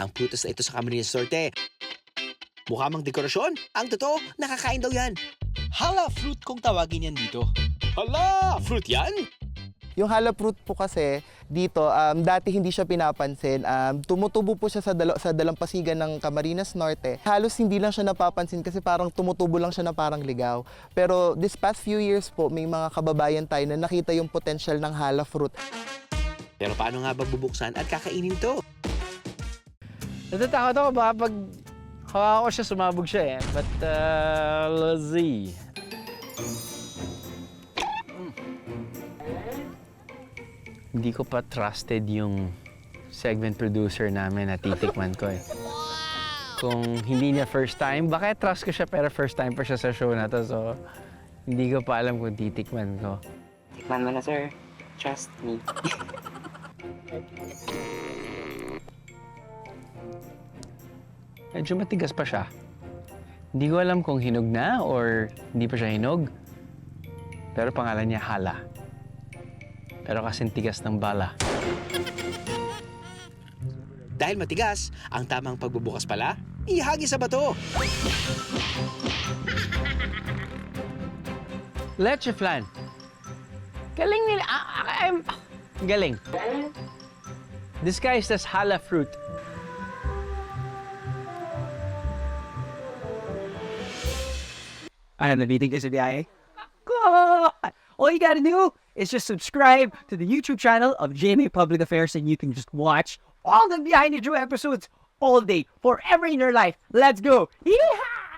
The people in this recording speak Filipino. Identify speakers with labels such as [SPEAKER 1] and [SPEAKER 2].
[SPEAKER 1] ang prutas na ito sa Camarines Norte. Mukha mang dekorasyon, ang totoo, nakakain daw yan. Hala fruit kung tawagin yan dito. Hala, fruit yan?
[SPEAKER 2] Yung hala fruit po kasi dito, dati hindi siya pinapansin. Tumutubo po siya sa dalampasigan ng Camarines Norte. Halos hindi lang siya napapansin kasi parang tumutubo lang siya na parang ligaw. Pero this past few years po, may mga kababayan tayo na nakita yung potential ng hala fruit.
[SPEAKER 1] Pero paano nga ba bubuksan at kakainin to?
[SPEAKER 3] Natatakot ako baka pag hawa ko siya, sumabog siya eh. But, let's see. Hindi ko pa trusted yung segment producer namin na titikman ko eh. Kung hindi niya first time, baka trust ko siya pero first time pa siya sa show na to. So, hindi ko pa alam kung titikman ko.
[SPEAKER 4] Tikman mo na, sir. Trust me.
[SPEAKER 3] Medyo matigas pa siya. Hindi ko alam kung hinog na or hindi pa siya hinog. Pero pangalan niya Hala. Pero kasing tigas ng bala.
[SPEAKER 1] Dahil matigas, ang tamang pagbubukas pala, ihagis sa bato.
[SPEAKER 3] Leche flan. Galing nila. Galing. Disguised as Hala fruit.
[SPEAKER 5] I am the meeting is a Biyahe. God! All you gotta do is just subscribe to the YouTube channel of GMA Public Affairs and you can just watch all the Biyahero Drew episodes all day, forever in your life. Let's go! Yeehaw!